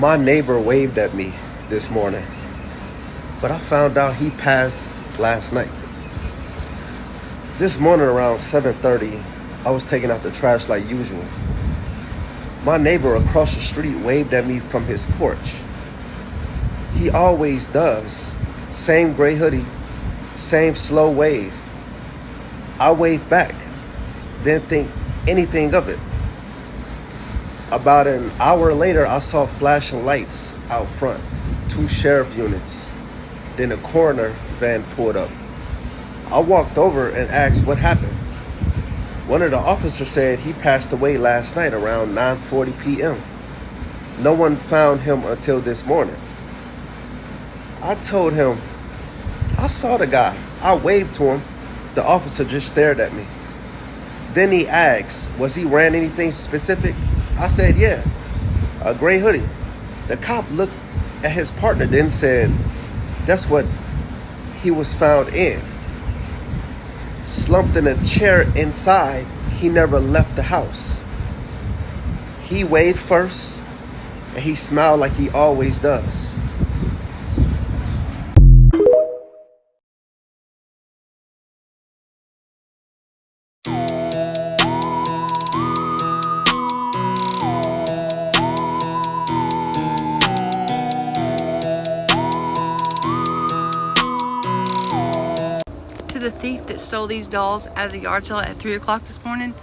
My neighbor waved at me this morning, but I found out he passed last night. This morning around 7:30, I was taking out the trash like usual. My neighbor across the street waved at me from his porch. He always does. Same gray hoodie, same slow wave. I waved back, didn't think anything of it. About an hour later, I saw flashing lights out front, 2 sheriff units. Then a coroner van pulled up. I walked over and asked what happened. One of the officers said he passed away last night around 9:40 p.m. No one found him until this morning. I told him, I saw the guy. I waved to him. The officer just stared at me. Then he asked, was he wearing anything specific? I said, yeah, a gray hoodie. The cop looked at his partner, then said, that's what he was found in. Slumped in a chair inside, he never left the house. He waved first, and he smiled like he always does. To the thief that stole these dolls out of the yard sale at 3 o'clock this morning,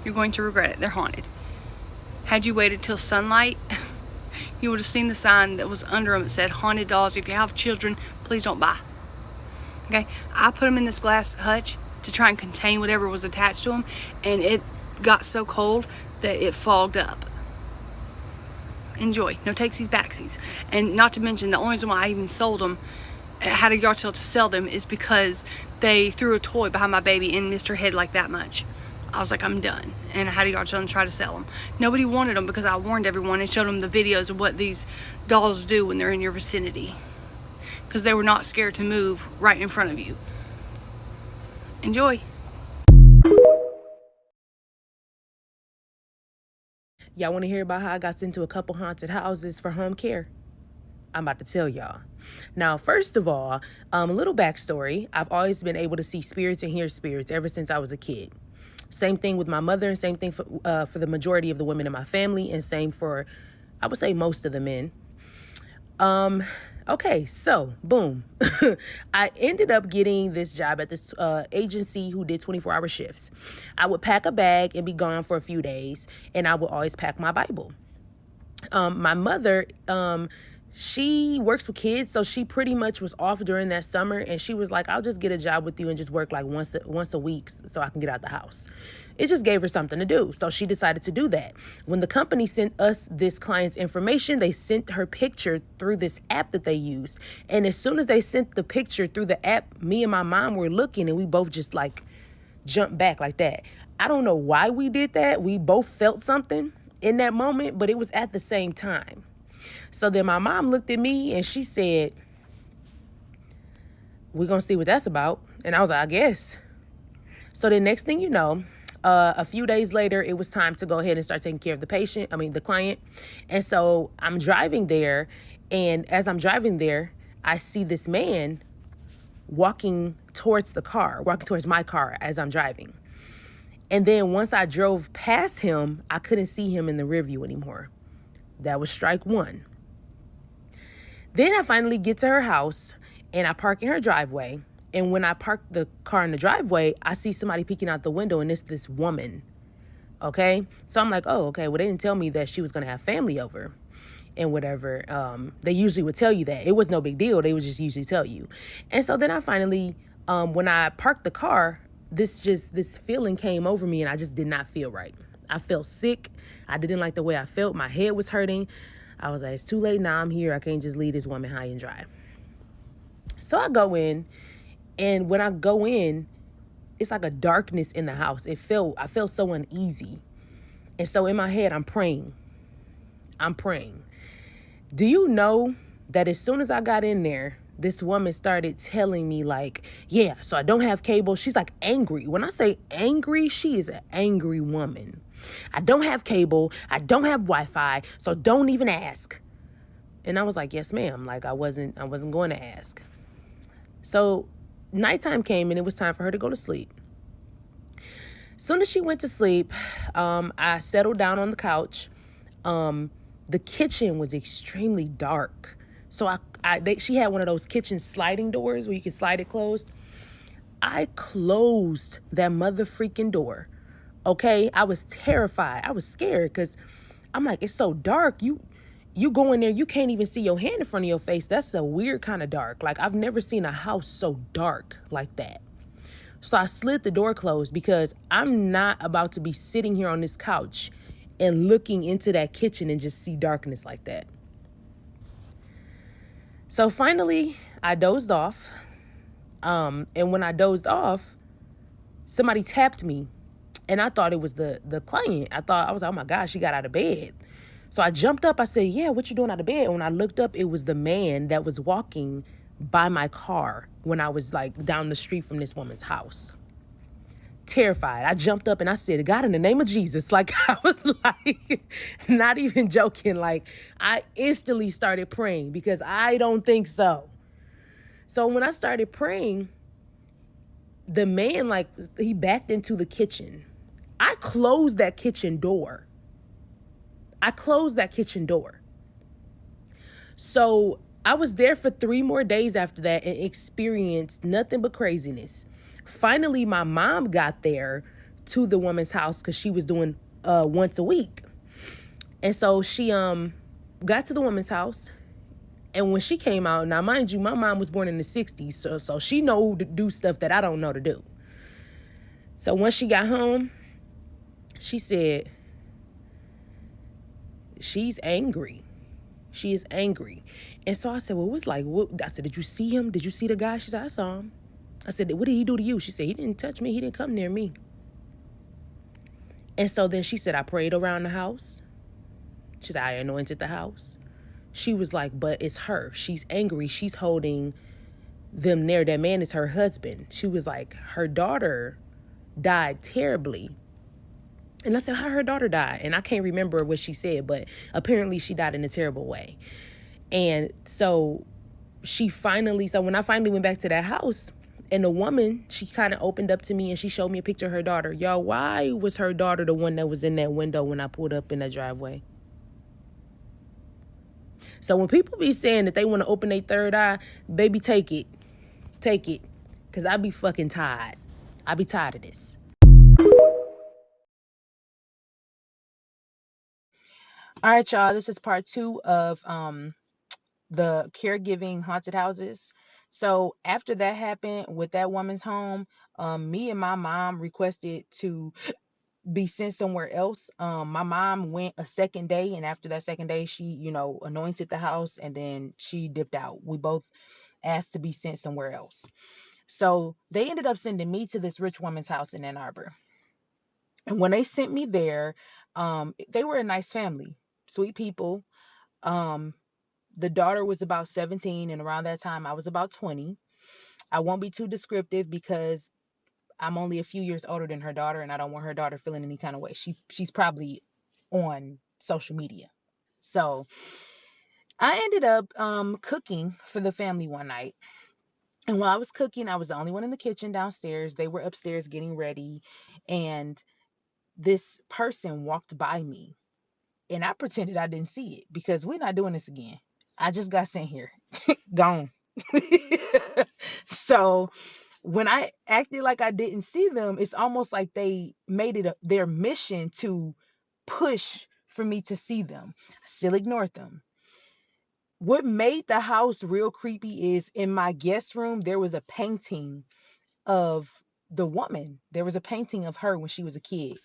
you're going to regret it. They're haunted. Had you waited till sunlight, you would have seen the sign that was under them that said, haunted dolls. If you have children, please don't buy. Okay, I put them in this glass hutch to try and contain whatever was attached to them, and it got so cold that it fogged up. Enjoy. No takesies, backsies. And not to mention, the only reason why I even sold them, had a yard sale to sell them, is because they threw a toy behind my baby and missed her head like that much. I was like, I'm done. And I had a yard sale and tried to sell them. Nobody wanted them because I warned everyone and showed them the videos of what these dolls do when they're in your vicinity. Because they were not scared to move right in front of you. Enjoy. Y'all want to hear about how I got sent to a couple haunted houses for home care? I'm about to tell y'all. Now, first of all, a little backstory. I've always been able to see spirits and hear spirits ever since I was a kid. Same thing with my mother, and same thing for the majority of the women in my family, and same for, I would say, most of the men. Okay, so boom. I ended up getting this job at this agency who did 24-hour shifts. I would pack a bag and be gone for a few days, and I would always pack my Bible. My mother, she works with kids, so she pretty much was off during that summer, and she was like, I'll just get a job with you and just work like once a week so I can get out the house. It just gave her something to do, so she decided to do that. When the company sent us this client's information, they sent her picture through this app that they used, and as soon as they sent the picture through the app, me and my mom were looking, and we both just like jumped back like that. I don't know why we did that. We both felt something in that moment, but it was at the same time. So then my mom looked at me and she said, we're going to see what that's about. And I was like, I guess. So the next thing you know, a few days later, it was time to go ahead and start taking care of the client. And so I'm driving there. And as I'm driving there, I see this man walking towards my car as I'm driving. And then once I drove past him, I couldn't see him in the rear view anymore. That was strike one. Then I finally get to her house and I park in her driveway. And when I park the car in the driveway, I see somebody peeking out the window and it's this woman. Okay. So I'm like, oh, okay. Well, they didn't tell me that she was going to have family over and whatever. They usually would tell you that. It was no big deal. They would just usually tell you. And so then I finally, when I parked the car, this feeling came over me and I just did not feel right. I felt sick. I didn't like the way I felt. My head was hurting. I was like, it's too late now. I'm here. I can't just leave this woman high and dry. So I go in, and when I go in, it's like a darkness in the house. I felt so uneasy. And so in my head, I'm praying. Do you know that as soon as I got in there, this woman started telling me like, yeah, so I don't have cable. She's like angry. When I say angry, she is an angry woman. I don't have cable. I don't have Wi-Fi. So don't even ask. And I was like, yes, ma'am. Like I wasn't going to ask. So nighttime came and it was time for her to go to sleep. Soon as she went to sleep, I settled down on the couch. The kitchen was extremely dark. So she had one of those kitchen sliding doors where you can slide it closed. I closed that mother freaking door. Okay, I was terrified. I was scared because I'm like, it's so dark. You go in there, you can't even see your hand in front of your face. That's a weird kind of dark. Like I've never seen a house so dark like that. So I slid the door closed because I'm not about to be sitting here on this couch and looking into that kitchen and just see darkness like that. So finally, I dozed off. And when I dozed off, somebody tapped me. And I thought it was the client. I was like, oh my gosh, she got out of bed. So I jumped up. I said, yeah, what you doing out of bed? And when I looked up, it was the man that was walking by my car when I was like down the street from this woman's house. Terrified. I jumped up and I said, God, in the name of Jesus. Like I was like, not even joking. Like I instantly started praying because I don't think so. So when I started praying, the man, like, he backed into the kitchen. I closed that kitchen door. So I was there for 3 more days after that and experienced nothing but craziness. Finally, my mom got there to the woman's house because she was doing once a week. And so she got to the woman's house. And when she came out, now mind you, my mom was born in the 60s, so she know to do stuff that I don't know to do. So once she got home, she said, she's angry. She is angry. And so I said, well, it was like, what? I said, did you see him? Did you see the guy? She said, I saw him. I said, what did he do to you? She said, he didn't touch me. He didn't come near me. And so then she said, I prayed around the house. She said, I anointed the house. She was like, but it's her. She's angry. She's holding them near. That man is her husband. She was like, her daughter died terribly. And I said, how her daughter died? And I can't remember what she said, but apparently she died in a terrible way. And so when I finally went back to that house, and the woman, she kind of opened up to me and she showed me a picture of her daughter. Y'all, why was her daughter the one that was in that window when I pulled up in that driveway? So when people be saying that they want to open their third eye, baby, take it. Take it. Because I be fucking tired. I be tired of this. All right, y'all. This is part 2 of the caregiving haunted houses. So after that happened with that woman's home, me and my mom requested to be sent somewhere else. My mom went a second day, and after that second day, she, anointed the house, and then she dipped out. We both asked to be sent somewhere else. So they ended up sending me to this rich woman's house in Ann Arbor. And when they sent me there, they were a nice family, sweet people. The daughter was about 17, and around that time, I was about 20. I won't be too descriptive because I'm only a few years older than her daughter, and I don't want her daughter feeling any kind of way. She's probably on social media. So I ended up cooking for the family one night. And while I was cooking, I was the only one in the kitchen downstairs. They were upstairs getting ready. And this person walked by me. And I pretended I didn't see it because we're not doing this again. I just got sent here. Gone. So when I acted like I didn't see them, it's almost like they made it their mission to push for me to see them. I still ignored them. What made the house real creepy is in my guest room, there was a painting of the woman. There was a painting of her when she was a kid.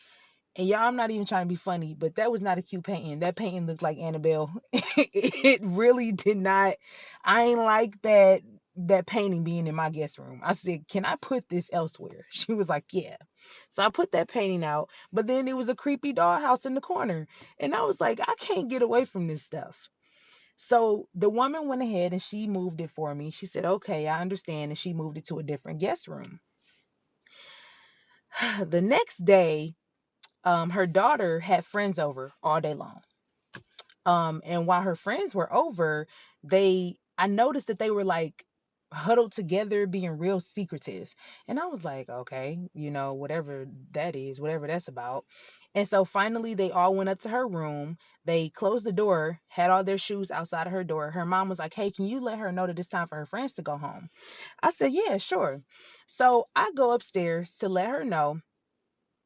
And y'all, I'm not even trying to be funny, but that was not a cute painting. That painting looked like Annabelle. It really did not. I ain't like that painting being in my guest room. I said, can I put this elsewhere? She was like, yeah. So I put that painting out, but then it was a creepy dollhouse in the corner. And I was like, I can't get away from this stuff. So the woman went ahead and she moved it for me. She said, okay, I understand. And she moved it to a different guest room. The next day, her daughter had friends over all day long. And while her friends were over, I noticed that they were like huddled together, being real secretive. And I was like, okay, whatever that is, whatever that's about. And so finally they all went up to her room. They closed the door, had all their shoes outside of her door. Her mom was like, hey, can you let her know that it's time for her friends to go home? I said, yeah, sure. So I go upstairs to let her know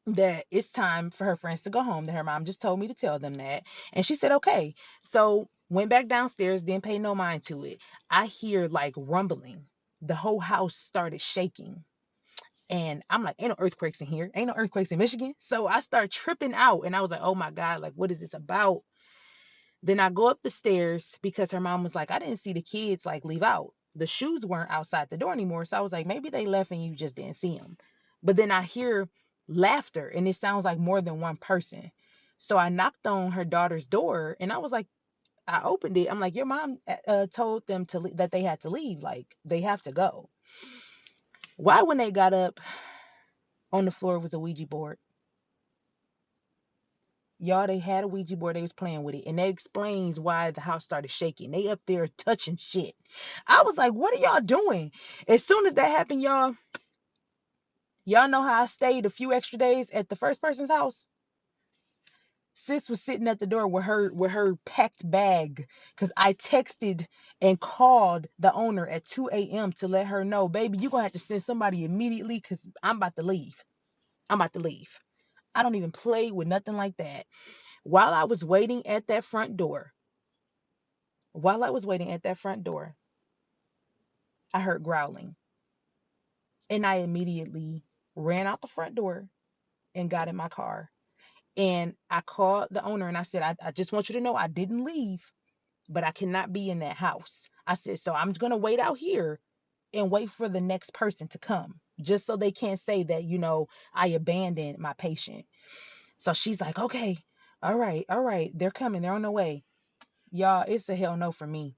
that it's time for her friends to go home, that her mom just told me to tell them that. And she said, okay. So went back downstairs, didn't pay no mind to it. I hear like rumbling. The whole house started shaking. And I'm like, ain't no earthquakes in here. Ain't no earthquakes in Michigan. So I start tripping out and I was like, oh my God, like, what is this about? Then I go up the stairs because her mom was like, I didn't see the kids like leave out. The shoes weren't outside the door anymore. So I was like, maybe they left and you just didn't see them. But then I hear laughter and it sounds like more than one person. So I knocked on her daughter's door and I was like, I opened it. I'm like, your mom told them that they had to leave. Like, they have to go. Why, when they got up, on the floor was a Ouija board. Y'all, they had a Ouija board. They was playing with it. And that explains why the house started shaking. They up there touching shit. I was like, what are y'all doing? As soon as that happened, y'all know how I stayed a few extra days at the first person's house? Sis was sitting at the door with her packed bag. Because I texted and called the owner at 2 a.m. to let her know, baby, you're going to have to send somebody immediately because I'm about to leave. I'm about to leave. I don't even play with nothing like that. While I was waiting at that front door, I heard growling. And I immediately ran out the front door and got in my car. And I called the owner and I said, I just want you to know I didn't leave, but I cannot be in that house. I said, so I'm going to wait out here and wait for the next person to come, just so they can't say that, I abandoned my patient. So she's like, okay, all right. They're coming. They're on their way. Y'all, it's a hell no for me.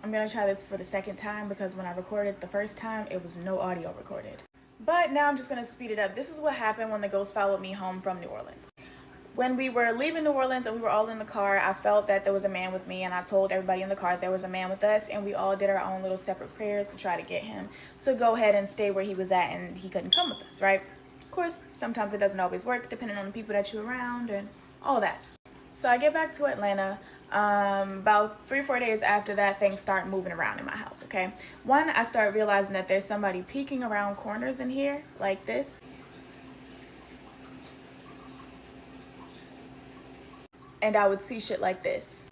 I'm gonna try this for the second time because when I recorded the first time, it was no audio recorded. But now I'm just gonna speed it up. This is what happened when the ghost followed me home from New Orleans. When we were leaving New Orleans and we were all in the car, I felt that there was a man with me, and I told everybody in the car there was a man with us, and we all did our own little separate prayers to try to get him to go ahead and stay where he was at, and he couldn't come with us, right? Of course, sometimes it doesn't always work depending on the people that you're around and all that. So I get back to Atlanta. About 3 or 4 days after that, things start moving around in my house, okay? One, I start realizing that there's somebody peeking around corners in here like this. And I would see shit like this.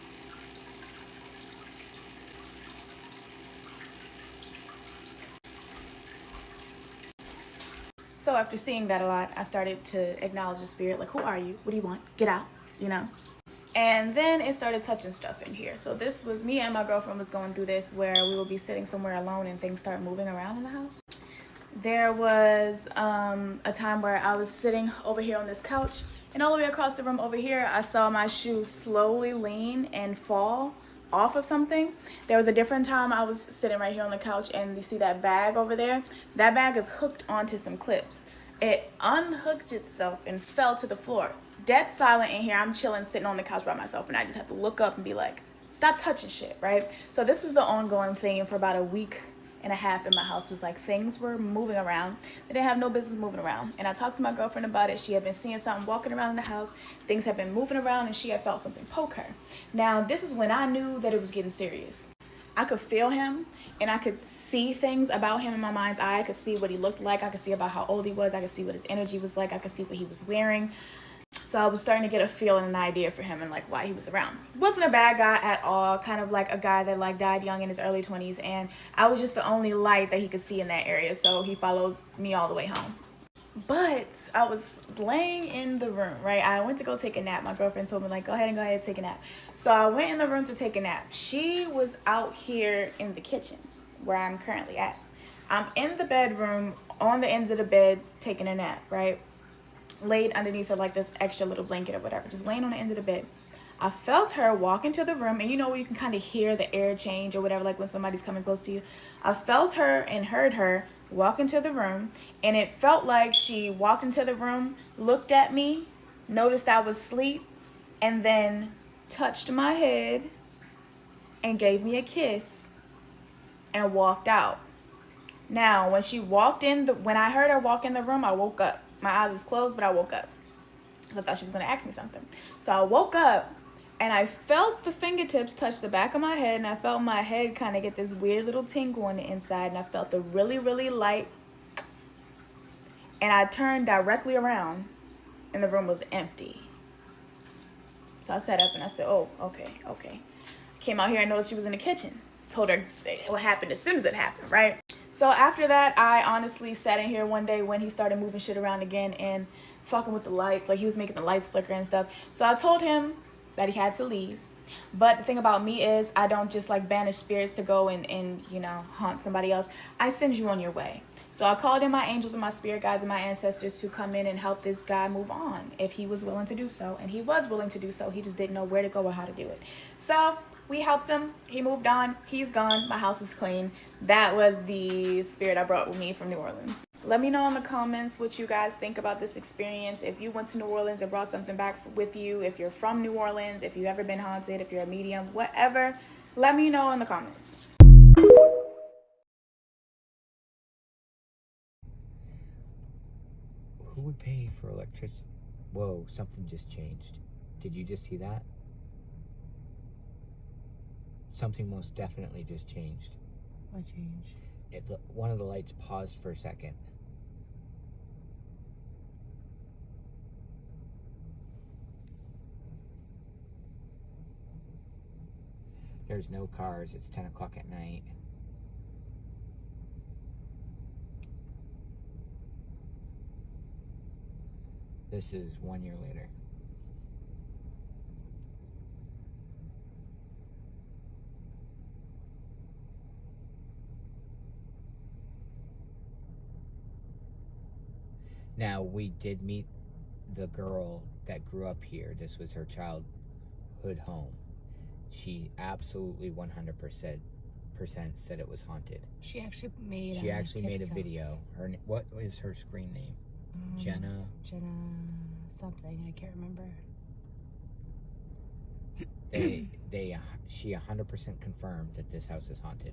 So after seeing that a lot, I started to acknowledge the spirit, like, who are you? What do you want? Get out, And then it started touching stuff in here. So this was me and my girlfriend was going through this where we would be sitting somewhere alone and things start moving around in the house. There was a time where I was sitting over here on this couch, and all the way across the room over here, I saw my shoe slowly lean and fall off of something. There was a different time I was sitting right here on the couch, and you see that bag over there? That bag is hooked onto some clips. It unhooked itself and fell to the floor. Dead silent in here. I'm chilling, sitting on the couch by myself, and I just have to look up and be like, stop touching shit, right? So this was the ongoing thing for about a week and a half in my house. Was like things were moving around. They didn't have no business moving around. And I talked to my girlfriend about it. She had been seeing something walking around in the house. Things had been moving around, and she had felt something poke her. Now, this is when I knew that it was getting serious. I could feel him, and I could see things about him in my mind's eye. I could see what he looked like. I could see about how old he was. I could see what his energy was like. I could see what he was wearing. So I was starting to get a feel and an idea for him and like why he was around. Wasn't a bad guy at all, kind of like a guy that like died young in his early 20s, and I was just the only light that he could see in that area, so he followed me all the way home. But I was laying in the room, right? I went to go take a nap. My girlfriend told me like, go ahead and take a nap. So I went in the room to take a nap. She was out here in the kitchen where I'm currently at. I'm in the bedroom on the end of the bed taking a nap, right? Laid underneath her like this extra little blanket or whatever, just laying on the end of the bed. I felt her walk into the room, and you know where you can kind of hear the air change or whatever, like when somebody's coming close to you. I felt her and heard her walk into the room, and it felt like she walked into the room, looked at me, noticed I was asleep, and then touched my head and gave me a kiss and walked out. Now, when she walked in, when I heard her walk in the room, I woke up. My eyes was closed, but I woke up. I thought she was going to ask me something. So I woke up, and I felt the fingertips touch the back of my head, and I felt my head kind of get this weird little tingle on the inside, and I felt the really, really light. And I turned directly around, and the room was empty. So I sat up, and I said, oh, okay. Came out here and noticed she was in the kitchen. Told her what happened as soon as it happened, right? So after that, I honestly sat in here one day when he started moving shit around again and fucking with the lights. Like, he was making the lights flicker and stuff. So I told him that he had to leave. But the thing about me is I don't just like banish spirits to go and you know, haunt somebody else. I send you on your way. So I called in my angels and my spirit guides and my ancestors to come in and help this guy move on if he was willing to do so. And he was willing to do so. He just didn't know where to go or how to do it. So we helped him. He moved on. He's gone. My house is clean. That was the spirit I brought with me from New Orleans. Let me know in the comments what you guys think about this experience. If you went to New Orleans and brought something back with you, if you're from New Orleans, if you've ever been haunted, if you're a medium, whatever, let me know in the comments. Who would pay for electricity? Whoa, something just changed. Did you just see that? Something most definitely just changed. What changed? One of the lights paused for a second. There's no cars. It's 10 o'clock at night. This is 1 year later. Now, we did meet the girl that grew up here. This was her childhood home. She absolutely 100% said it was haunted. She actually made a video. What is her screen name? Jenna something, I can't remember. She 100% confirmed that this house is haunted.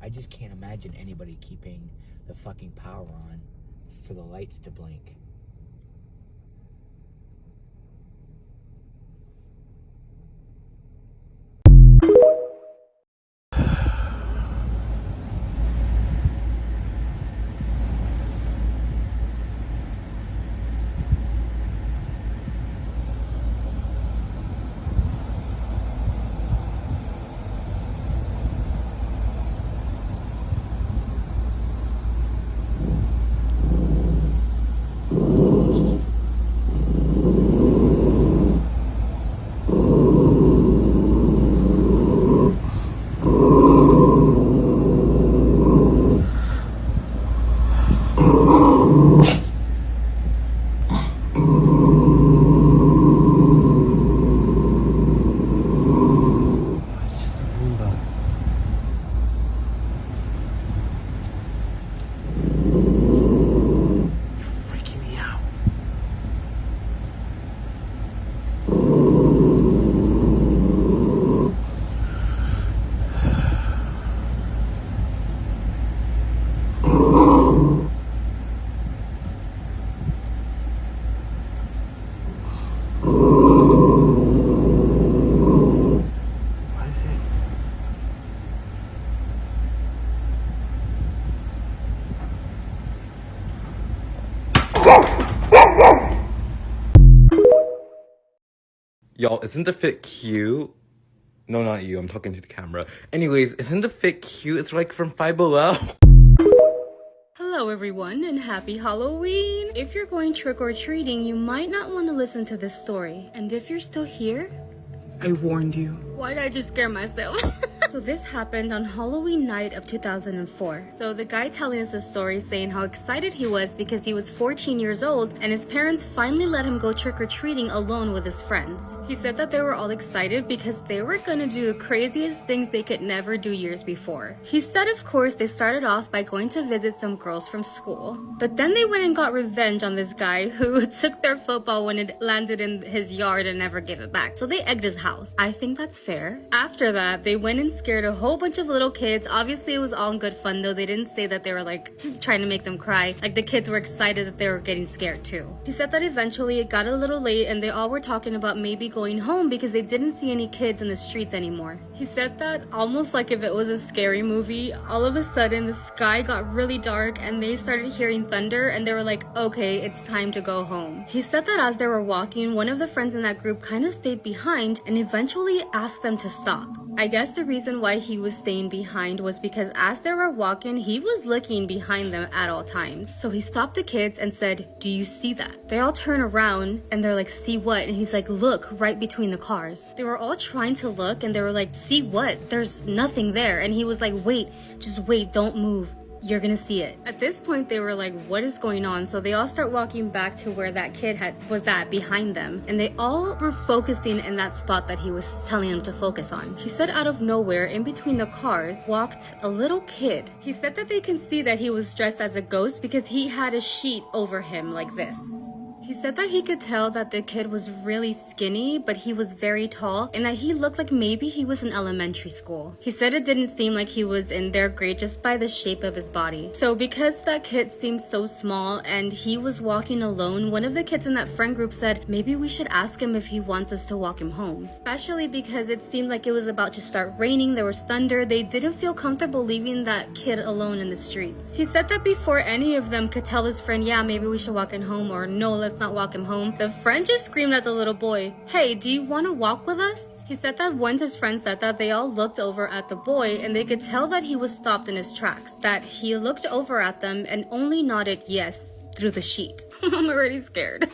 I just can't imagine anybody keeping the fucking power on for the lights to blink. Y'all, isn't the fit cute? No, not you. I'm talking to the camera. Anyways, isn't the fit cute? It's like from Five Below. Hello everyone and happy Halloween! If you're going trick-or-treating, you might not want to listen to this story. And if you're still here, I warned you. why'd I just scare myself? So this happened on Halloween night of 2004. So the guy telling us the story saying how excited he was because he was 14 years old and his parents finally let him go trick-or-treating alone with his friends. He said that they were all excited because they were gonna do the craziest things they could never do years before. He said of course they started off by going to visit some girls from school, but then they went and got revenge on this guy who took their football when it landed in his yard and never gave it back. So they egged his house. I think that's fair. After that, they went and scared a whole bunch of little kids. Obviously, it was all in good fun though. They didn't say that they were like trying to make them cry. Like the kids were excited that they were getting scared too. He said that eventually it got a little late and they all were talking about maybe going home because they didn't see any kids in the streets anymore. He said that almost like if it was a scary movie, all of a sudden the sky got really dark and they started hearing thunder and they were like, okay, it's time to go home. He said that as they were walking, one of the friends in that group kind of stayed behind and eventually asked them to stop. I guess the reason why he was staying behind was because as they were walking, he was looking behind them at all times. So he stopped the kids and said, do you see that? They all turn around and they're like, see what? And he's like, look, right between the cars. They were all trying to look and they were like, see what? There's nothing there. And he was like, wait, just wait, don't move. You're gonna see it. At this point, they were like, what is going on? So they all start walking back to where that kid was at behind them. And they all were focusing in that spot that he was telling them to focus on. He said out of nowhere, in between the cars, walked a little kid. He said that they can see that he was dressed as a ghost because he had a sheet over him like this. He said that he could tell that the kid was really skinny, but he was very tall and that he looked like maybe he was in elementary school. He said it didn't seem like he was in their grade just by the shape of his body. So because that kid seemed so small and he was walking alone, one of the kids in that friend group said, maybe we should ask him if he wants us to walk him home. Especially because it seemed like it was about to start raining, there was thunder, they didn't feel comfortable leaving that kid alone in the streets. He said that before any of them could tell his friend, yeah, maybe we should walk him home, or no, let's not walk him home, the friend just screamed at the little boy, hey, do you want to walk with us? He said that once his friend said that, they all looked over at the boy and they could tell that he was stopped in his tracks, that he looked over at them and only nodded yes through the sheet. I'm already scared.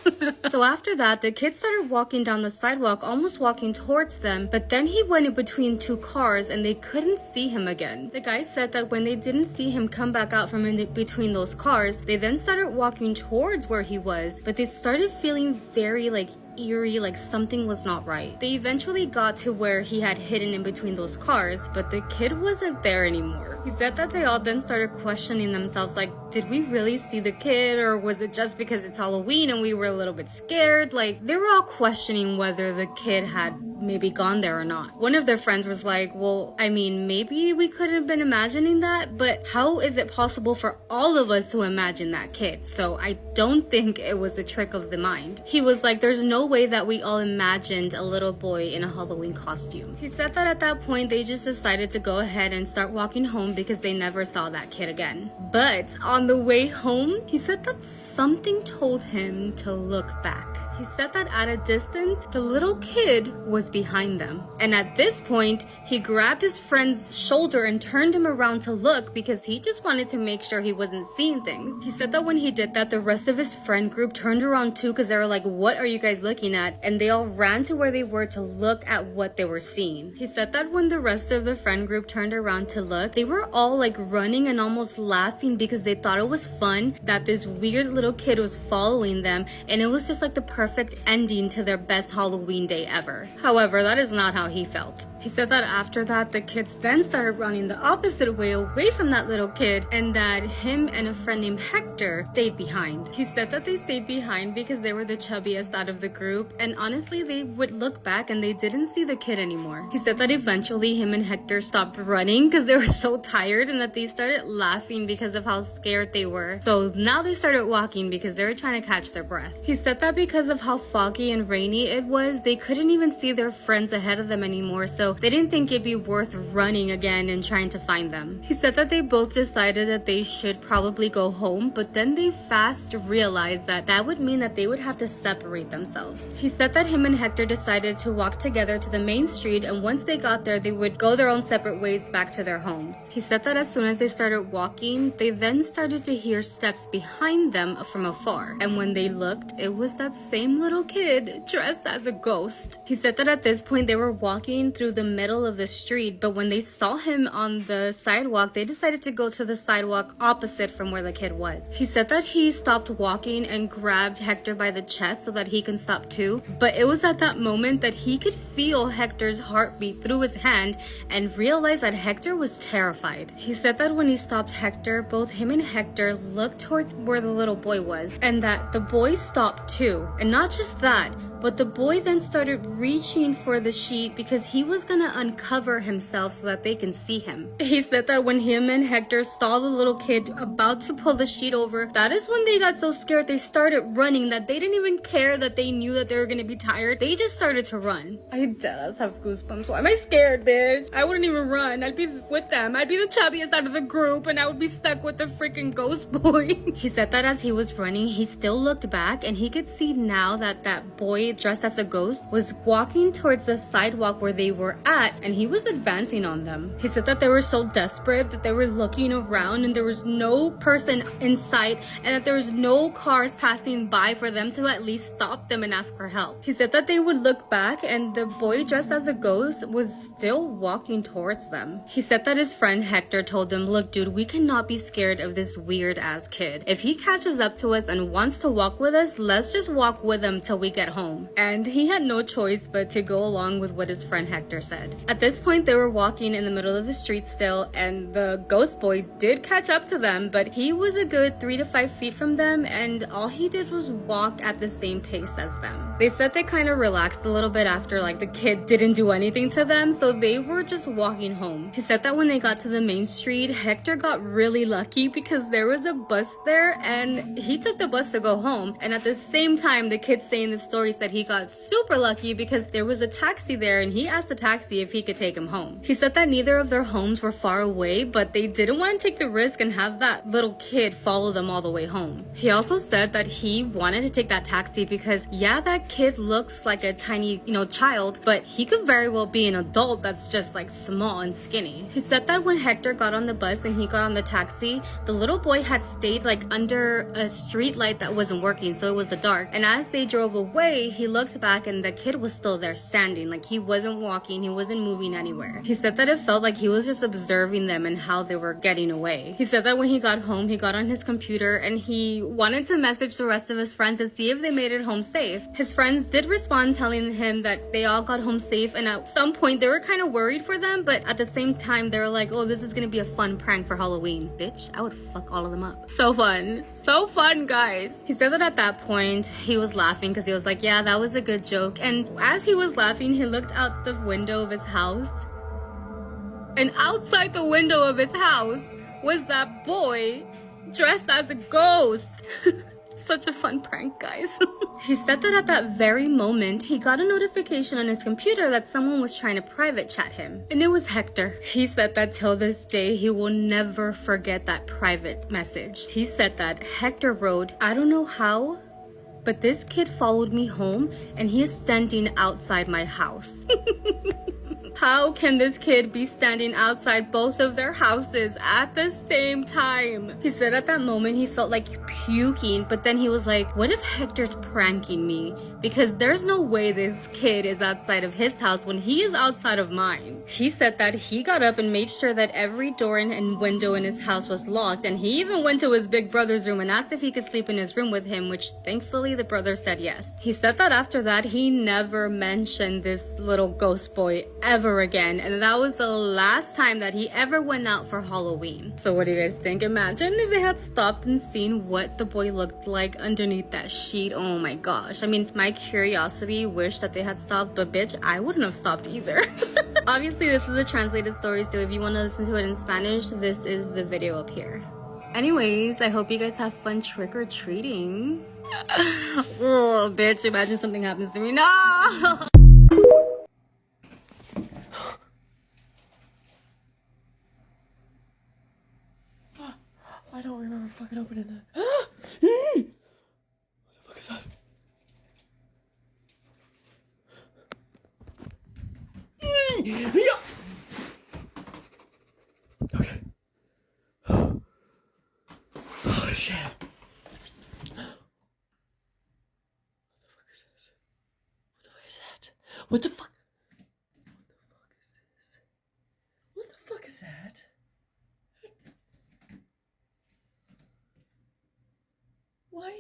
So after that, the kid started walking down the sidewalk, almost walking towards them, but then he went in between two cars and they couldn't see him again. The guy said that when they didn't see him come back out from in between those cars, they then started walking towards where he was, but they started feeling very eerie, like something was not right. They eventually got to where he had hidden in between those cars, but the kid wasn't there anymore. He said that they all then started questioning themselves, like, did we really see the kid, or was it just because it's Halloween and we were a little bit scared? Like, they were all questioning whether the kid had maybe gone there or not. One of their friends was like, well, I mean, maybe we could have been imagining that, but how is it possible for all of us to imagine that kid? So I don't think it was a trick of the mind. He was like, there's no way that we all imagined a little boy in a Halloween costume. He said that at that point, they just decided to go ahead and start walking home because they never saw that kid again. But on the way home, he said that something told him to look back. He said that at a distance, the little kid was behind them. And at this point, he grabbed his friend's shoulder and turned him around to look because he just wanted to make sure he wasn't seeing things. He said that when he did that, the rest of his friend group turned around too because they were like, what are you guys looking at? And they all ran to where they were to look at what they were seeing. He said that when the rest of the friend group turned around to look, they were all like running and almost laughing because they thought it was fun that this weird little kid was following them, and it was just like the perfect ending to their best Halloween day ever. However, that is not how he felt. He said that after that, the kids then started running the opposite way away from that little kid, and that him and a friend named Hector stayed behind. He said that they stayed behind because they were the chubbiest out of the group, and honestly, they would look back and they didn't see the kid anymore. He said that eventually him and Hector stopped running because they were so tired, and that they started laughing because of how scared they were. So now they started walking because they were trying to catch their breath. He said that because of how foggy and rainy it was, they couldn't even see their friends ahead of them anymore, so they didn't think it'd be worth running again and trying to find them. He said that they both decided that they should probably go home, but then they fast realized that that would mean that they would have to separate themselves. He said that him and Hector decided to walk together to the main street, and once they got there, they would go their own separate ways back to their homes. He said that as soon as they started walking, they then started to hear steps behind them from afar, and when they looked, it was that same same little kid dressed as a ghost. He said that at this point they were walking through the middle of the street, but when they saw him on the sidewalk, they decided to go to the sidewalk opposite from where the kid was. He said that he stopped walking and grabbed Hector by the chest so that he can stop too, but it was at that moment that he could feel Hector's heartbeat through his hand and realized that Hector was terrified. He said that when he stopped Hector, both him and Hector looked towards where the little boy was, and that the boy stopped too. And not just that, but the boy then started reaching for the sheet because he was gonna uncover himself so that they can see him. He said that when him and Hector saw the little kid about to pull the sheet over, that is when they got so scared they started running that they didn't even care that they knew that they were gonna be tired. They just started to run. I deadass have goosebumps. Why am I scared, bitch? I wouldn't even run. I'd be with them. I'd be the chubbiest out of the group and I would be stuck with the freaking ghost boy. He said that as he was running, he still looked back and he could see now that that boy dressed as a ghost was walking towards the sidewalk where they were at, and he was advancing on them. He said that they were so desperate that they were looking around and there was no person in sight and that there was no cars passing by for them to at least stop them and ask for help. He said that they would look back and the boy dressed as a ghost was still walking towards them. He said that his friend Hector told him, "Look dude, we cannot be scared of this weird ass kid. If he catches up to us and wants to walk with us, let's just walk with him till we get home." And he had no choice but to go along with what his friend Hector said. At this point, they were walking in the middle of the street still, and the ghost boy did catch up to them, but he was a good 3 to 5 feet from them, and all he did was walk at the same pace as them. They said they kind of relaxed a little bit after like the kid didn't do anything to them, so they were just walking home. He said that when they got to the main street, Hector got really lucky because there was a bus there, and he took the bus to go home, and at the same time, the kid saying the story said he got super lucky because there was a taxi there and he asked the taxi if he could take him home. He said that neither of their homes were far away, but they didn't want to take the risk and have that little kid follow them all the way home. He also said that he wanted to take that taxi because yeah, that kid looks like a tiny, child, but he could very well be an adult that's just like small and skinny. He said that when Hector got on the bus and he got on the taxi, the little boy had stayed like under a street light that wasn't working, so it was the dark. And as they drove away, he looked back and the kid was still there standing, like he wasn't walking, he wasn't moving anywhere. He said that it felt like he was just observing them and how they were getting away. He said that when he got home, he got on his computer and he wanted to message the rest of his friends and see if they made it home safe. His friends did respond telling him that they all got home safe, and at some point they were kind of worried for them, but at the same time they were like, oh, this is gonna be a fun prank for Halloween. Bitch, I would fuck all of them up. So fun guys. He said that at that point he was laughing because he was like, yeah, that was a good joke. And as he was laughing, he looked out the window of his house, and outside the window of his house was that boy dressed as a ghost. Such a fun prank, guys. He said that at that very moment, he got a notification on his computer that someone was trying to private chat him, and it was Hector. He said that till this day, he will never forget that private message. He said that Hector wrote, "I don't know how, but this kid followed me home and he is standing outside my house." How can this kid be standing outside both of their houses at the same time? He said at that moment he felt like puking, but then he was like, what if Hector's pranking me? Because there's no way this kid is outside of his house when he is outside of mine. He said that he got up and made sure that every door and window in his house was locked, and he even went to his big brother's room and asked if he could sleep in his room with him, which thankfully the brother said yes. He said that after that he never mentioned this little ghost boy ever again, and that was the last time that he ever went out for Halloween. So what do you guys think? Imagine if they had stopped and seen what the boy looked like underneath that sheet. Oh my gosh. I mean, my curiosity wished that they had stopped, but bitch, I wouldn't have stopped either. Obviously this is a translated story, so if you want to listen to it in Spanish, this is the video up here. Anyways, I hope you guys have fun trick-or-treating. Oh bitch, imagine something happens to me. No. I don't remember fucking opening that. What the fuck is that? Okay. Oh shit. What the fuck is What the fuck? What the fuck is that? Why?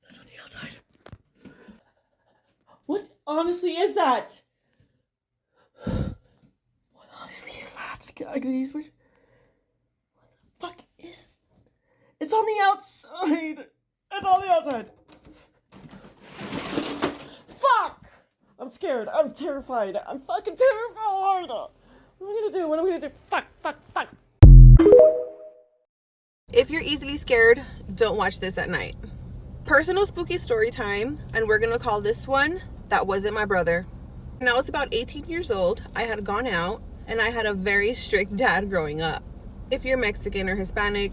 That's on the outside. What honestly is that? What honestly is that? I can use my... What the fuck is... It's on the outside. It's on the outside. Fuck! I'm scared. I'm terrified. I'm fucking terrified. What am I gonna do? What am I gonna do? Fuck, fuck, fuck. If you're easily scared, don't watch this at night. Personal spooky story time, and we're gonna call this one That Wasn't My Brother. When I was about 18 years old, I had gone out, and I had a very strict dad growing up. If you're Mexican or Hispanic,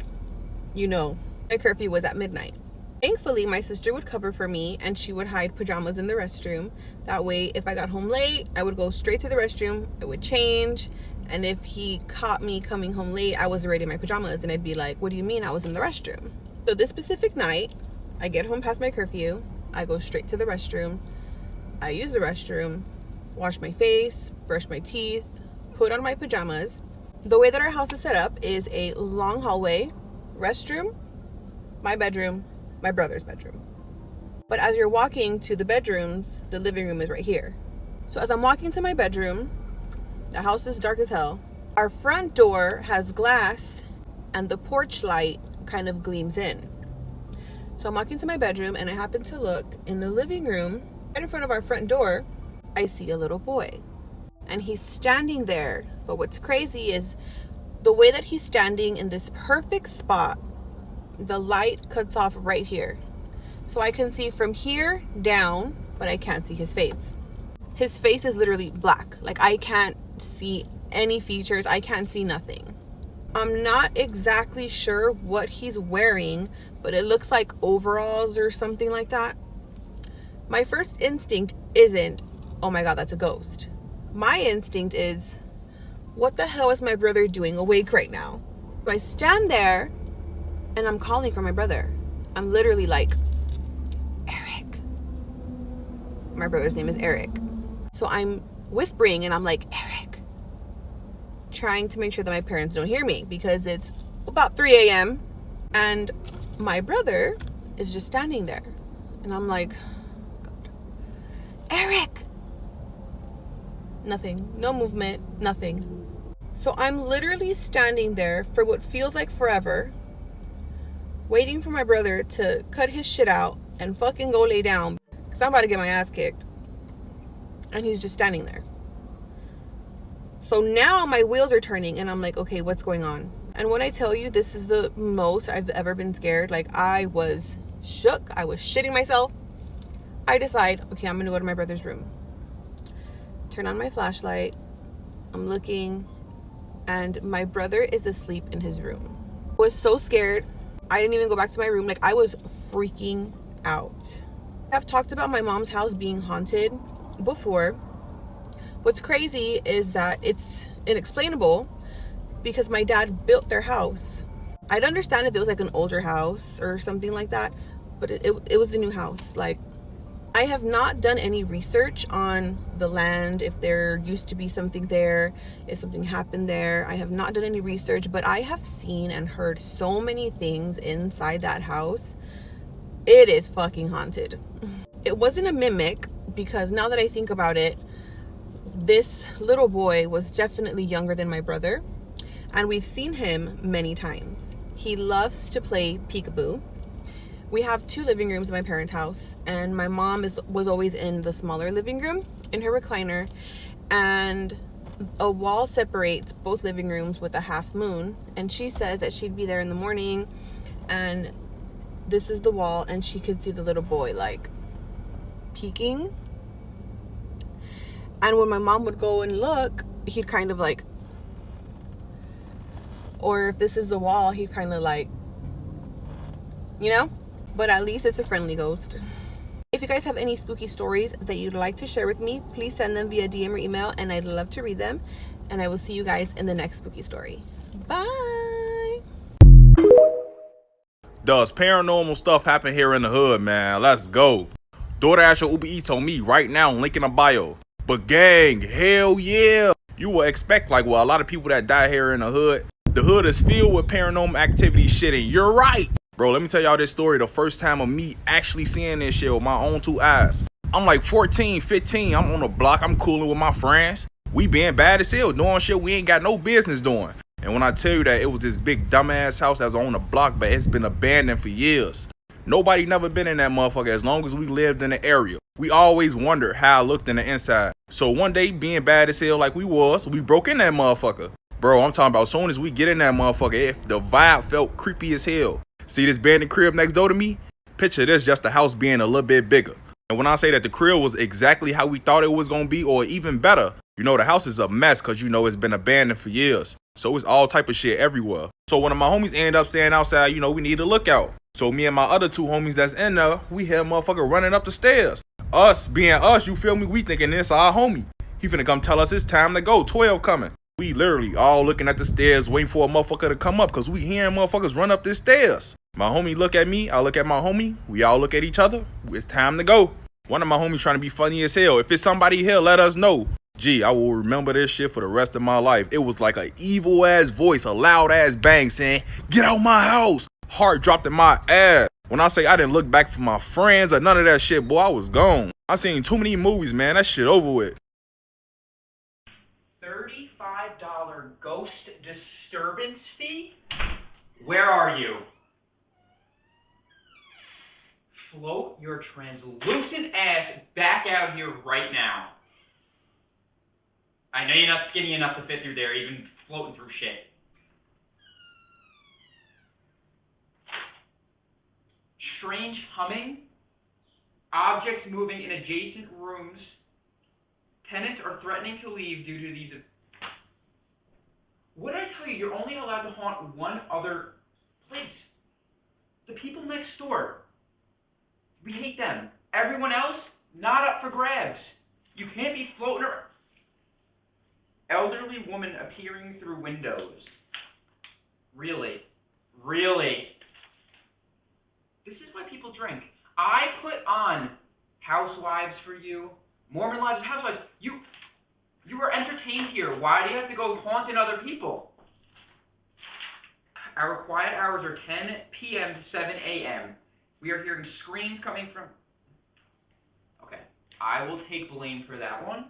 you know, my curfew was at midnight. Thankfully, my sister would cover for me, and she would hide pajamas in the restroom. That way, if I got home late, I would go straight to the restroom, I would change, and if he caught me coming home late, I was already in my pajamas, and I'd be like, what do you mean I was in the restroom? So this specific night, I get home past my curfew, I go straight to the restroom, I use the restroom, wash my face, brush my teeth, put on my pajamas. The way that our house is set up is a long hallway, restroom, my bedroom, my brother's bedroom. But as you're walking to the bedrooms, the living room is right here. So as I'm walking to my bedroom, the house is dark as hell. Our front door has glass and the porch light kind of gleams in. So I'm walking to my bedroom and I happen to look in the living room, right in front of our front door, I see a little boy. And he's standing there. But what's crazy is the way that he's standing in this perfect spot, the light cuts off right here. So I can see from here down, but I can't see his face. His face is literally black. Like I can't see any features. I can't see nothing. I'm not exactly sure what he's wearing, but it looks like overalls or something like that. My first instinct isn't, oh my God, that's a ghost. My instinct is, what the hell is my brother doing awake right now? So I stand there and I'm calling for my brother. I'm literally like, Eric. My brother's name is Eric. So I'm whispering and I'm like, Eric. Trying to make sure that my parents don't hear me because it's about 3 a.m. and my brother is just standing there. And I'm like, God. Eric. Nothing. No movement. Nothing. So I'm literally standing there for what feels like forever, waiting for my brother to cut his shit out and fucking go lay down because I'm about to get my ass kicked. And he's just standing there. So now my wheels are turning and I'm like, okay, what's going on? And when I tell you this is the most I've ever been scared, like I was shook, I was shitting myself. I decide, okay, I'm gonna go to my brother's room. Turn on my flashlight. I'm looking and my brother is asleep in his room. I was so scared. I didn't even go back to my room. Like I was freaking out. I've talked about my mom's house being haunted before. What's crazy is that it's inexplainable because my dad built their house. I'd understand if it was like an older house or something like that, but it was a new house. Like I have not done any research on the land, if there used to be something there, if something happened there. I have not done any research, but I have seen and heard so many things inside that house. It is fucking haunted. It wasn't a mimic because now that I think about it, this little boy was definitely younger than my brother, and we've seen him many times. He loves to play peekaboo. We have 2 living rooms in my parents' house, and my mom was always in the smaller living room in her recliner, and a wall separates both living rooms with a half moon, and she says that she'd be there in the morning and this is the wall and she could see the little boy like peeking. And when my mom would go and look, he'd kind of like, or if this is the wall, he'd kind of like, you know, but at least it's a friendly ghost. If you guys have any spooky stories that you'd like to share with me, please send them via DM or email and I'd love to read them. And I will see you guys in the next spooky story. Bye. Does paranormal stuff happen here in the hood, man? Let's go. DoorDash or Uber Eats on me right now, link in the bio. But gang, hell yeah. You will expect, like, well, a lot of people that die here in the hood is filled with paranormal activity shit, and you're right. Bro, let me tell y'all this story. The first time of me actually seeing this shit with my own two eyes. I'm like 14, 15. I'm on the block. I'm cooling with my friends. We being bad as hell, doing shit we ain't got no business doing. And when I tell you that it was this big dumbass house that's on the block, but it's been abandoned for years. Nobody never been in that motherfucker as long as we lived in the area. We always wondered how I looked in the inside. So one day, being bad as hell like we broke in that motherfucker. Bro, I'm talking about as soon as we get in that motherfucker, the vibe felt creepy as hell. See this abandoned crib next door to me? Picture this, just the house being a little bit bigger. And when I say that the crib was exactly how we thought it was gonna be, or even better, you know the house is a mess because you know it's been abandoned for years. So it's all type of shit everywhere. So one of my homies ended up staying outside, you know, we need a lookout. So me and my other two homies that's in there, we had motherfucker running up the stairs. Us being us, you feel me? We thinking this our homie. He finna come tell us it's time to go, 12 coming. We literally all looking at the stairs waiting for a motherfucker to come up because we hearing motherfuckers run up the stairs. My homie look at me, I look at my homie, we all look at each other. It's time to go. One of my homies trying to be funny as hell. If it's somebody here, let us know. Gee, I will remember this shit for the rest of my life. It was like an evil ass voice, a loud ass bang saying, "Get out my house." Heart dropped in my ass. When I say I didn't look back for my friends or none of that shit, boy, I was gone. I seen too many movies, man. That shit over with. $35 ghost disturbance fee? Where are you? Float your translucent ass back out here right now. I know you're not skinny enough to fit through there, even floating through shit. Strange humming, objects moving in adjacent rooms, tenants are threatening to leave due to these. What did I tell you? You're only allowed to haunt one other place. The people next door. We hate them. Everyone else, not up for grabs. You can't be floating around. Elderly woman appearing through windows. Really? Really? This is why people drink. I put on Housewives for you, Mormon Lives, Housewives. You were entertained here. Why do you have to go haunting other people? Our quiet hours are 10 p.m. to 7 a.m. We are hearing screams coming from... Okay, I will take blame for that one.